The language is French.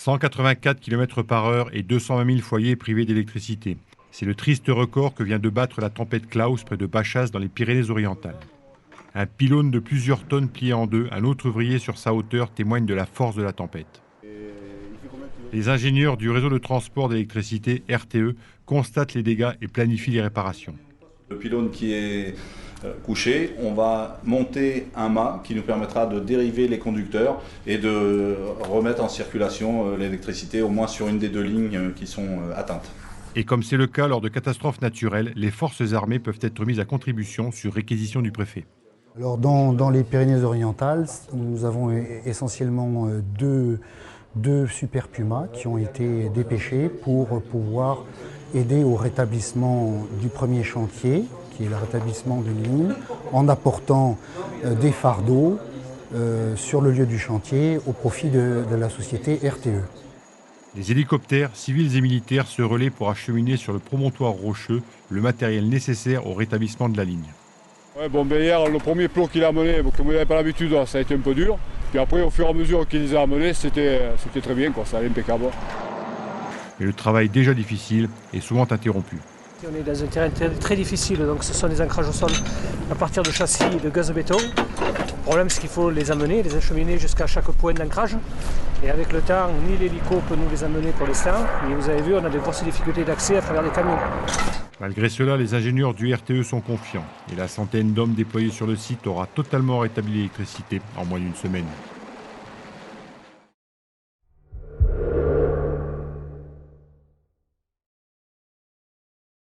184 km/h et 220 000 foyers privés d'électricité. C'est le triste record que vient de battre la tempête Klaus près de Bachas dans les Pyrénées-Orientales. Un pylône de plusieurs tonnes plié en deux, un autre ouvrier sur sa hauteur témoigne de la force de la tempête. Les ingénieurs du réseau de transport d'électricité, RTE, constatent les dégâts et planifient les réparations. Le pylône qui est couché, on va monter un mât qui nous permettra de dériver les conducteurs et de remettre en circulation l'électricité, au moins sur une des deux lignes qui sont atteintes. Et comme c'est le cas lors de catastrophes naturelles, les forces armées peuvent être mises à contribution sur réquisition du préfet. Alors dans les Pyrénées-Orientales, nous avons essentiellement deux Super Puma qui ont été dépêchés pour pouvoir aider au rétablissement du premier chantier, qui est le rétablissement de ligne, en apportant des fardeaux sur le lieu du chantier au profit de la société RTE. Les hélicoptères, civils et militaires se relaient pour acheminer sur le promontoire rocheux le matériel nécessaire au rétablissement de la ligne. Ouais, hier, le premier plot qu'il a amené, comme il n'avait pas l'habitude, ça a été un peu dur. Puis après, au fur et à mesure qu'il les a amenés, c'était très bien, ça allait impeccable. Mais le travail déjà difficile est souvent interrompu. On est dans un terrain très difficile, donc ce sont des ancrages au sol à partir de châssis et de gaz-béton. Le problème, c'est qu'il faut les amener, les acheminer jusqu'à chaque point d'ancrage. Et avec le temps, ni l'hélico peut nous les amener pour l'instant. Et vous avez vu, on a de grosses difficultés d'accès à travers les camions. Malgré cela, les ingénieurs du RTE sont confiants. Et la centaine d'hommes déployés sur le site aura totalement rétabli l'électricité en moins d'une semaine.